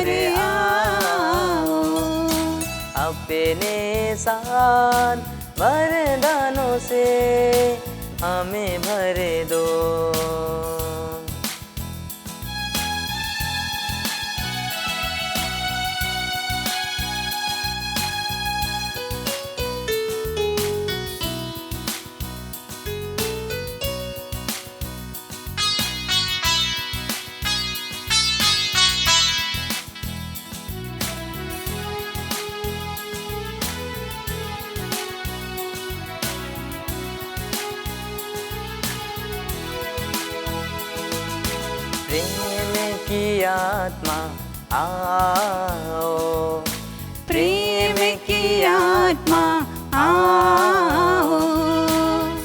संसार आओ, अपने साथ वरदानों से हमें भर दो। प्रेम की आत्मा आओ, प्रेम की आत्मा आओ,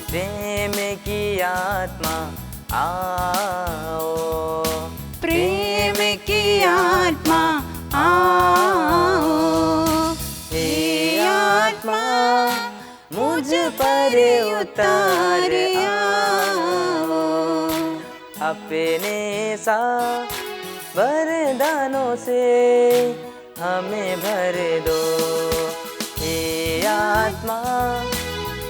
प्रेम की आत्मा आओ, प्रेम की आत्मा आओ। हे आत्मा मुझ पर उतार आओ, अपने साथ वरदानों से हमें भर दो। हे आत्मा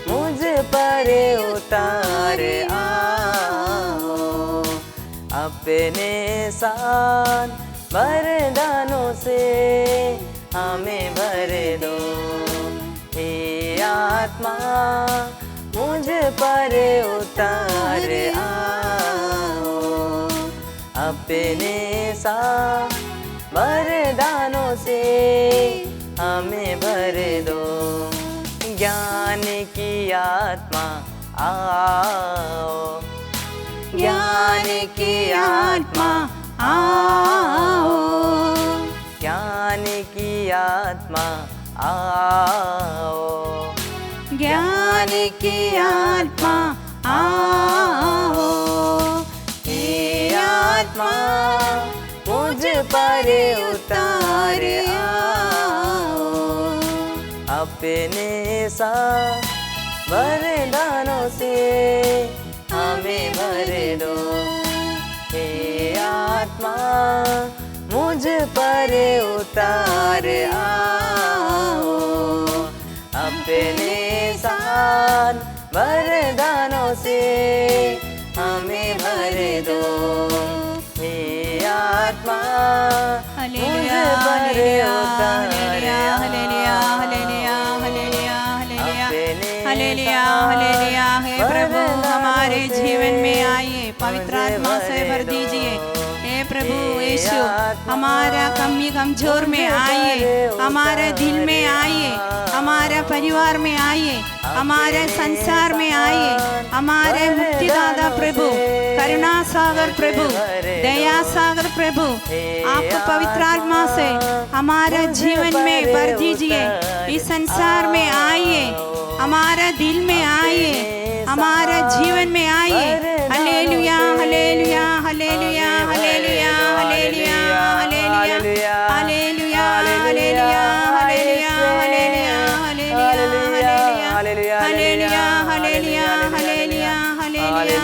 मुझ पर उतार आओ, अपने साथ वरदानों से हमें भर दो। हे आत्मा मुझ पर उतार आओ, अपने साथ वरदानों से हमें भर दो। ज्ञान की आत्मा आओ, ज्ञान की आत्मा आओ, ज्ञान की आत्मा आओ, ज्ञान की आत्मा आओ। हे आत्मा मुझ पर उतार आओ, अपने साथ वरदानों से हमें भर दो। हे आत्मा मुझ पर उतार आओ, अपने साथ वरदानों से हमें भर दो। हे आत्मा मुझ पर उतार hallelujah, hallelujah, hallelujah, hallelujah, hallelujah, hallelujah. हे प्रभु हमारे जीवन में आइए, पवित्र आत्मा से भर दीजिए। हे प्रभु यीशु हमारा कमी कमजोर में आइए, हमारे दिल में आइए, हमारे परिवार में आइए, हमारे संसार में आइए। हमारे मुक्तिदाता प्रभु, करुणा सागर प्रभु, दया सागर प्रभु, आप पवित्र आत्मा से हमारे जीवन में भर दीजिए। इस संसार में आइए, हमारे दिल में आइए, हमारे जीवन में आइए। Hallelujah, hallelujah, hallelujah, hallelujah, hallelujah, hallelujah, hallelujah, hallelujah, hallelujah, hallelujah, hallelujah, hallelujah, hallelujah, hallelujah, hallelujah, hallelujah,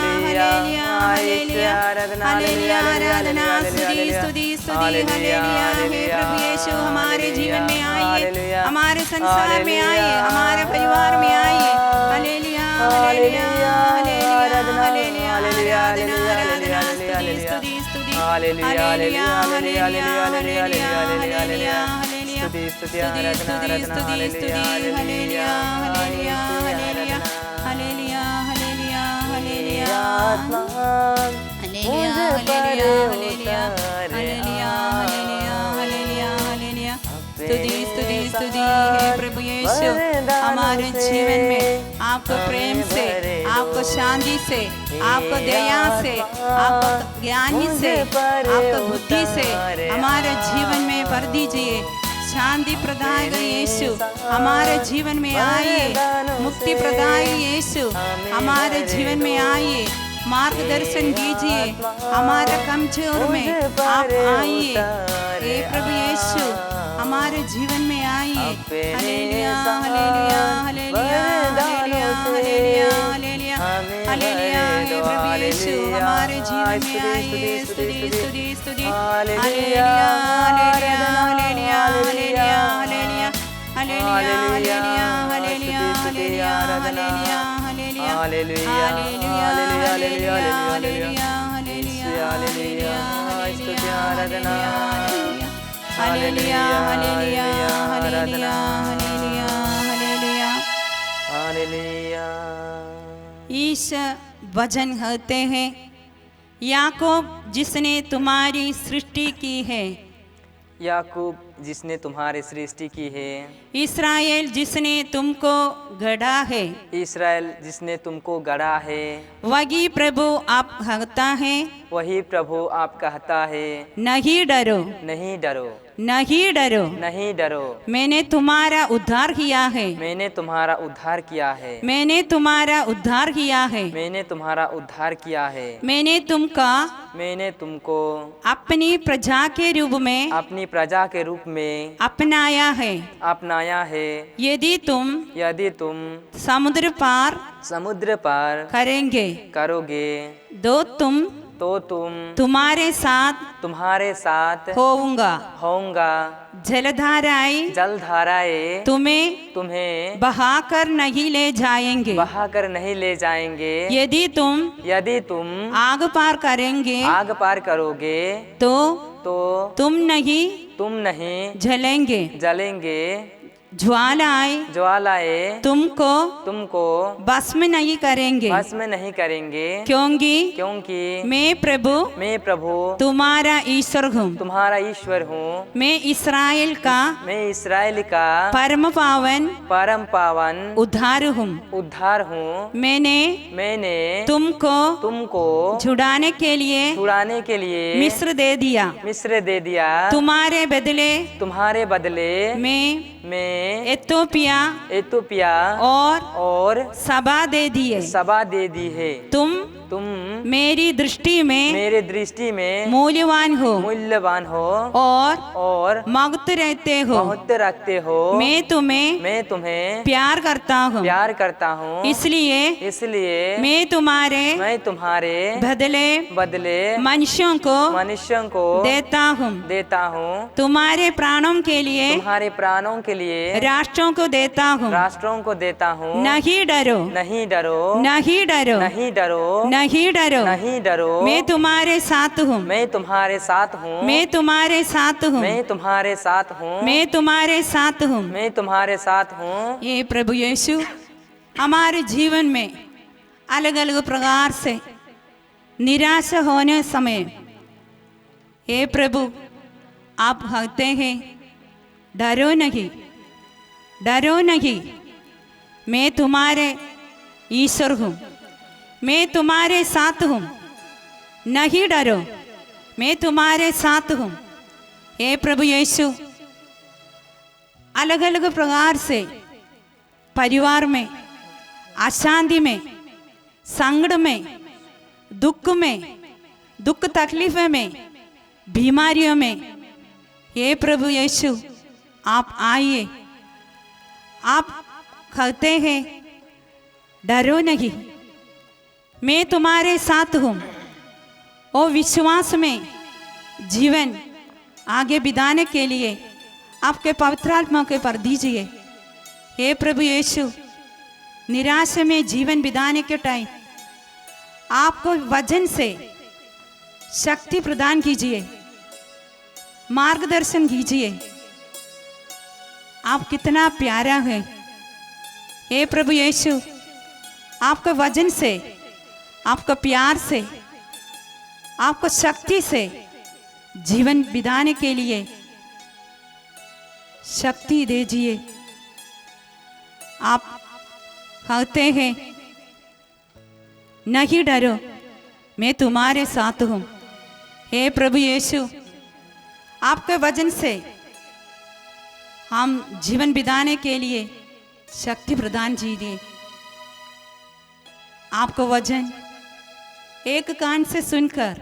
hallelujah, hallelujah, आराधना, स्तुति, स्तुति, स्तुति, हालेलुया। हे प्रभु यीशु हमारे जीवन में आइए, हमारे संसार में आइए, हमारे परिवार में आइए। हालेलुया, हालेलुया, हालेलुया, हालेलुया, आराधना, आराधना, स्तुति, स्तुति, स्तुति, hallelujah, hallelujah, hallelujah, hallelujah, hallelujah, स्तुति, स्तुति, आराधना, आराधना, hallelujah, hallelujah, hallelujah, hallelujah, hallelujah, hallelujah, hallelujah, आत्मा hallelujah, hallelujah, hallelujah, hallelujah, hallelujah, hallelujah, hallelujah. स्तुति, स्तुति, स्तुति। हे प्रभु यीशु हमारे जीवन में आपको प्रेम से, आपको शांति से, आपको दया से, आपको ज्ञानी से, आपको बुद्धि से हमारे जीवन में भर दीजिए। शांति प्रदायक यीशु हमारे जीवन में आइए, मुक्ति प्रदायक यीशु हमारे जीवन में आइए, मार्गदर्शन कीजिए हमारे कमजोर में आप आइए। हे प्रभु यीशु हमारे जीवन में आइए। Hallelujah, hallelujah, hallelujah, hallelujah, hallelujah, hallelujah, hallelujah. हे प्रभु यीशु हमारे जीवन में आइए। स्तुति, स्तुति, स्तुति, hallelujah, hallelujah, hallelujah hallelujah hallelujah hallelujah hallelujah hallelujah hallelujah स्तुति आराधना हालेलुया हालेलुया आराधना हालेलुया हालेलुया। हालेलुया। इस वचन कहते हैं, याकूब जिसने तुम्हारी सृष्टि की है, याकूब जिसने तुम्हारी सृष्टि की है, इस्राएल जिसने तुमको गढ़ा है, इस्राएल जिसने तुमको गढ़ा है, वही प्रभु आप कहता है, वही प्रभु आप कहता है, नहीं डरो नहीं डरो नहीं डरो, नहीं डरो, मैंने तुम्हारा उद्धार किया है, मैंने तुम्हारा उद्धार किया है, मैंने तुम्हारा उद्धार किया है, मैंने तुम्हारा उद्धार किया है, मैंने मैंने तुमको अपनी प्रजा के रूप में अपनी प्रजा के रूप में अपनाया है। अपनाया है। यदि तुम समुद्र पार समुद्र पार करेंगे करोगे तो तुम्हारे साथ होऊंगा। जलधाराएं तुम्हें बहाकर नहीं ले जाएंगे। बहाकर नहीं ले जाएंगे। यदि तुम आग पार करोगे तो तुम नहीं जलेंगे। ज्वालाएं तुमको भस्म नहीं करेंगे। क्योंकि मैं प्रभु तुम्हारा ईश्वर हूँ। मैं इस्राएल का परम पावन उद्धार हूँ। मैंने तुमको छुड़ाने के लिए मिस्र दे दिया। तुम्हारे बदले मैं एतोपिया और सबा दे दी है। तुम मेरी दृष्टि में मूल्यवान हो और मुक्त रखते हो। मैं तुम्हें प्यार करता हूँ। इसलिए मैं तुम्हारे बदले मनुष्यों को देता हूँ। तुम्हारे प्राणों के लिए राष्ट्रों को देता हूँ। नहीं डरो। मैं तुम्हारे साथ हूँ। ये प्रभु यीशु हमारे जीवन में अलग अलग प्रकार से निराश होने समय, हे प्रभु आप कहते हैं, डरो नहीं, मैं तुम्हारे ईश्वर हूँ। मैं तुम्हारे साथ हूँ। नहीं डरो, मैं तुम्हारे साथ हूँ। हे प्रभु यीशु अलग अलग प्रकार से परिवार में, अशांति में, संकट में, दुख तकलीफ में, बीमारियों में, हे प्रभु यीशु आप आइए। आप कहते हैं, डरो नहीं, मैं तुम्हारे साथ हूँ। और विश्वास में जीवन आगे बिताने के लिए आपके पवित्र आत्मा के पर दीजिए। हे प्रभु यीशु निराश में जीवन बिताने के टाइम आपको वचन से शक्ति प्रदान कीजिए, मार्गदर्शन कीजिए। आप कितना प्यारा है। हे प्रभु यीशु आपका वचन से, आपका प्यार से, आपको शक्ति से जीवन बिताने के लिए शक्ति दीजिए। आप कहते हैं, नहीं डरो, मैं तुम्हारे साथ हूँ। हे प्रभु यीशु आपके वचन से हम जीवन बिताने के लिए शक्ति प्रदान कीजिए। आपको वचन एक कान से सुनकर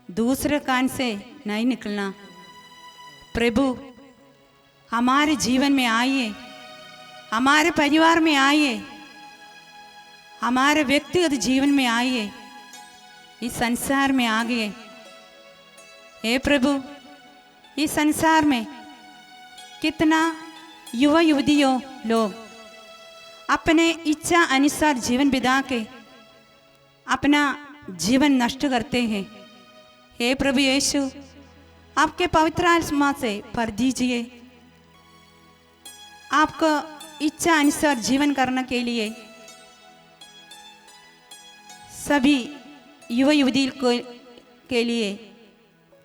दूसरे कान से नहीं निकलना। प्रभु हमारे जीवन में आइए, हमारे परिवार में आइए, हमारे व्यक्तिगत जीवन में आइए, इस संसार में आइए। हे प्रभु इस संसार में कितना युवा युवतियों लोग अपने इच्छा अनुसार जीवन बिता के अपना जीवन नष्ट करते हैं। हे प्रभु यीशु, आपके पवित्र आत्मा से भर दीजिए। आपको इच्छा अनुसार जीवन करने के लिए सभी युवा युवती के लिए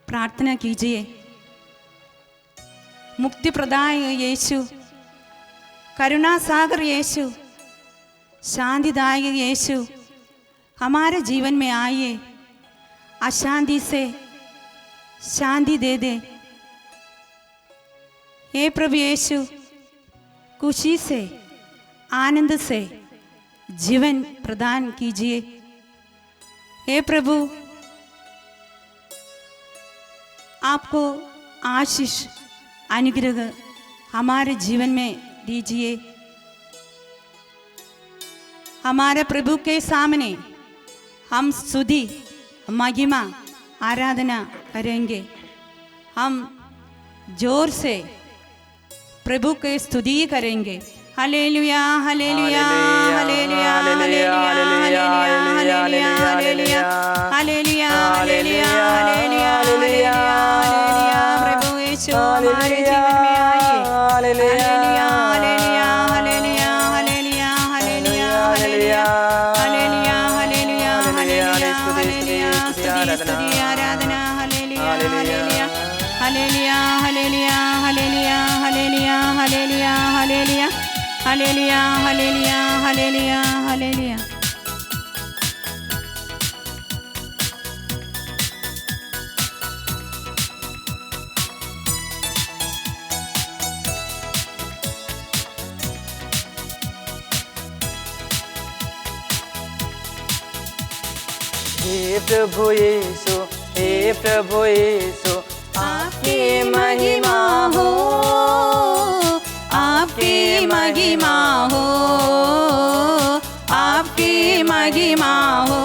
प्रार्थना कीजिए। मुक्ति प्रदायक यीशु, करुणा सागर यीशु, शांतिदायक यीशु, हमारे जीवन में आइए, अशांति से शांति दे दे। हे प्रभु यीशु, खुशी से आनंद से जीवन प्रदान कीजिए। हे प्रभु, आपको आशीष अनुग्रह हमारे जीवन में दीजिए। हमारे प्रभु के सामने हम स्तुति, महिमा, आराधना करेंगे। हम जोर से प्रभु के स्तुति करेंगे। Hallelujah hallelujah hallelujah hallelujah hallelujah hallelujah hallelujah hallelujah hallelujah hallelujah. प्रभु यीशु हमारे जीवन में आइए। Hallelujah hallelujah hallelujah hallelujah hallelujah hallelujah hallelujah hallelujah hallelujah स्तुति आराधना। Hallelujah hallelujah hallelujah hallelujah hallelujah hallelujah hallelujah hallelujah hallelujah hallelujah hallelujah hallelujah. हे प्रभु यीशु, हे प्रभु यीशु, आपकी महिमा हो, आपकी महिमा हो, आपकी महिमा हो।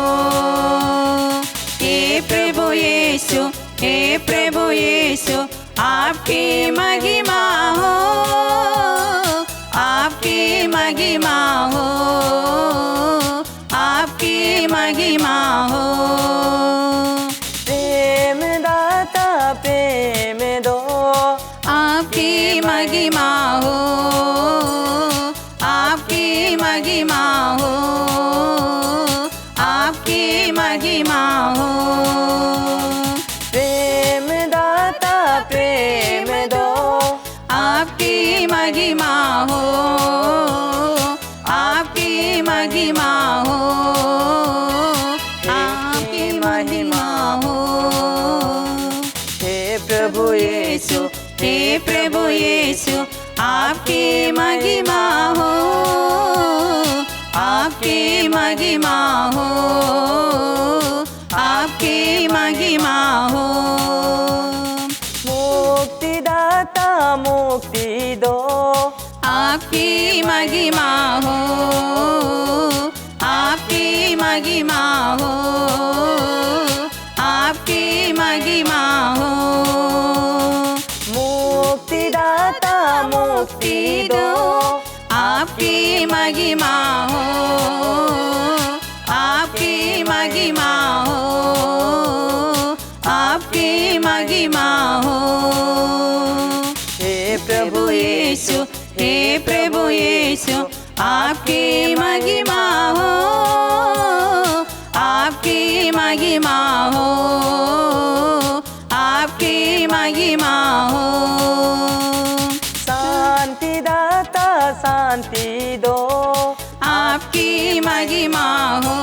हे प्रभु यीशु, हे प्रभु यीशु, आपकी महिमा हो, आपकी महिमा हो, आपकी महिमा हो। प्रेम दाता प्रेम दो, आपकी महिमा हो, आपकी महिमा हो, आपकी महिमा हो। प्रेम दाता प्रेम दो, आपकी महिमा हो, आपकी महिमा हो, आपकी महिमा हो। हे प्रभु यीशु, हे प्रभु यीशु, आपकी महिमा हो, आपकी महिमा हो, आपकी महिमा हो। मुक्तिदाता मुक्ति दो, आपकी महिमा हो, आपकी महिमा हो, आपकी महिमा हो। मुक्तिदाता मुक्ति दो, आपकी महिमा हो, आपकी महिमा हो, आपकी महिमा हो। हे प्रभु यीशु, हे प्रभु यीशु, आपकी महिमा हो, आपकी महिमा हो, आपकी महिमा हो। शांतिदाता शांति दो, आपकी महिमा हो,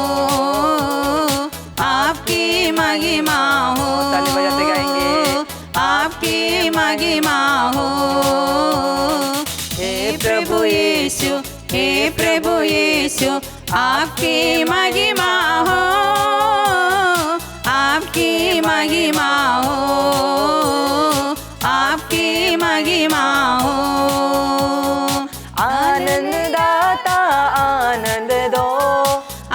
आपकी महिमा हो, ताली बजाते गाएंगे। आपकी महिमा हो। हे प्रभु यीशु, हे प्रभु यीशु, आपकी महिमा हो, आपकी महिमा हो, आपकी महिमा हो। आनंददाता आनंद दो,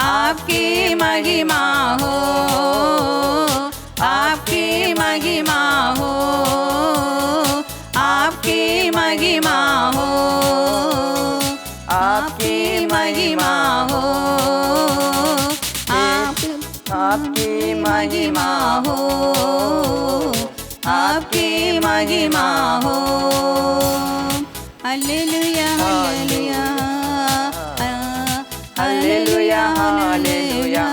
आपकी महिमा हो, आपकी महिमा हो, आपकी महिमा हो, आपकी महिमा हो, आपकी महिमा हो। Hallelujah hallelujah hallelujah hallelujah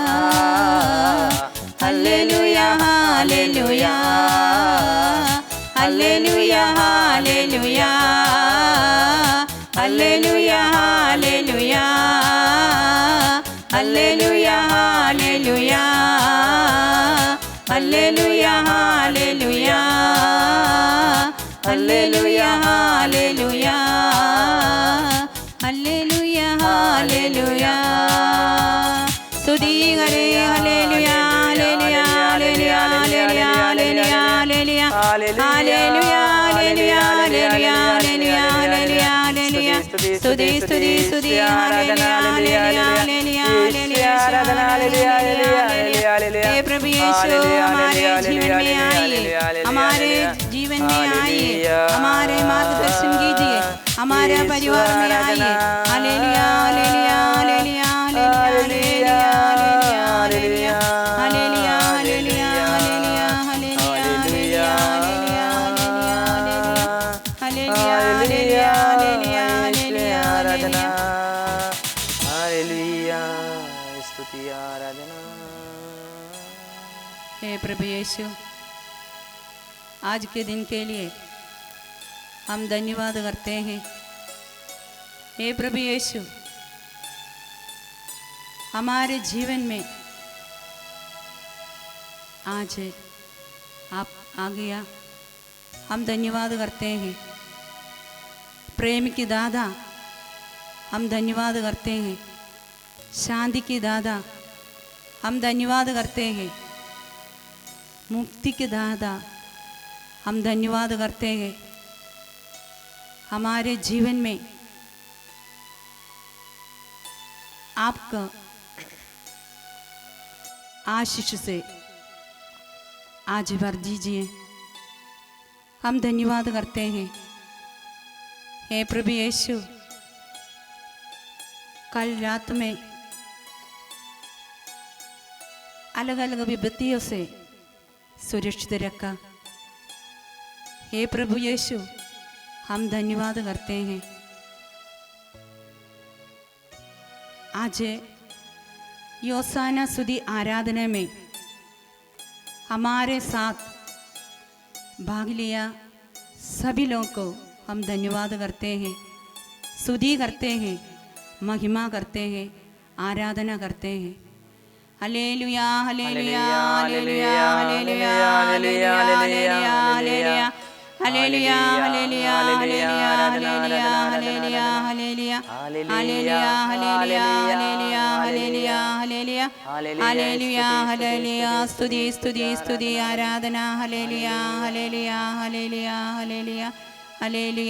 hallelujah hallelujah hallelujah hallelujah hallelujah hallelujah hallelujah hallelujah hallelujah hallelujah hallelujah hallelujah hallelujah hallelujah. स्तुति करे hallelujah hallelujah hallelujah hallelujah hallelujah hallelujah hallelujah hallelujah hallelujah hallelujah hallelujah hallelujah. स्तुति स्तुति स्तुति hallelujah hallelujah hallelujah hallelujah hallelujah. हे प्रभु यीशु हमारे जीवन में आइए, हमारे जीवन में आइए, हमारे मार्गदर्शन कीजिए, हमारे परिवार में आइए। Hallelujah hallelujah hallelujah hallelujah hallelujah hallelujah hallelujah hallelujah hallelujah hallelujah hallelujah hallelujah hallelujah आराधना हालेलुया स्तुति आराधना। हे प्रभु यीशु, आज के दिन के लिए हम धन्यवाद करते हैं। हे प्रभु यीशु, हमारे जीवन में आज आप आ गया, हम धन्यवाद करते हैं। प्रेम की दादा हम धन्यवाद करते हैं। शांति की दादा हम धन्यवाद करते हैं। मुक्ति के दादा हम धन्यवाद करते हैं। हमारे जीवन में आपका आशीष से आज भर दीजिए, हम धन्यवाद करते हैं। हे प्रभु यीशु, कल रात में अलग अलग विपत्तियों से सुरक्षित रखा। हे प्रभु यीशु, हम धन्यवाद करते हैं। आज योसाना स्तुति आराधना में हमारे साथ भाग लिया सभी लोगों को हम धन्यवाद करते हैं, स्तुति करते हैं, महिमा करते हैं, आराधना करते हैं। Hallelujah hallelujah hallelujah hallelujah hallelujah hallelujah hallelujah hallelujah hallelujah hallelujah hallelujah hallelujah hallelujah hallelujah hallelujah hallelujah hallelujah hallelujah hallelujah. स्तुति स्तुति स्तुति आराधना hallelujah hallelujah hallelujah hallelujah hallelujah.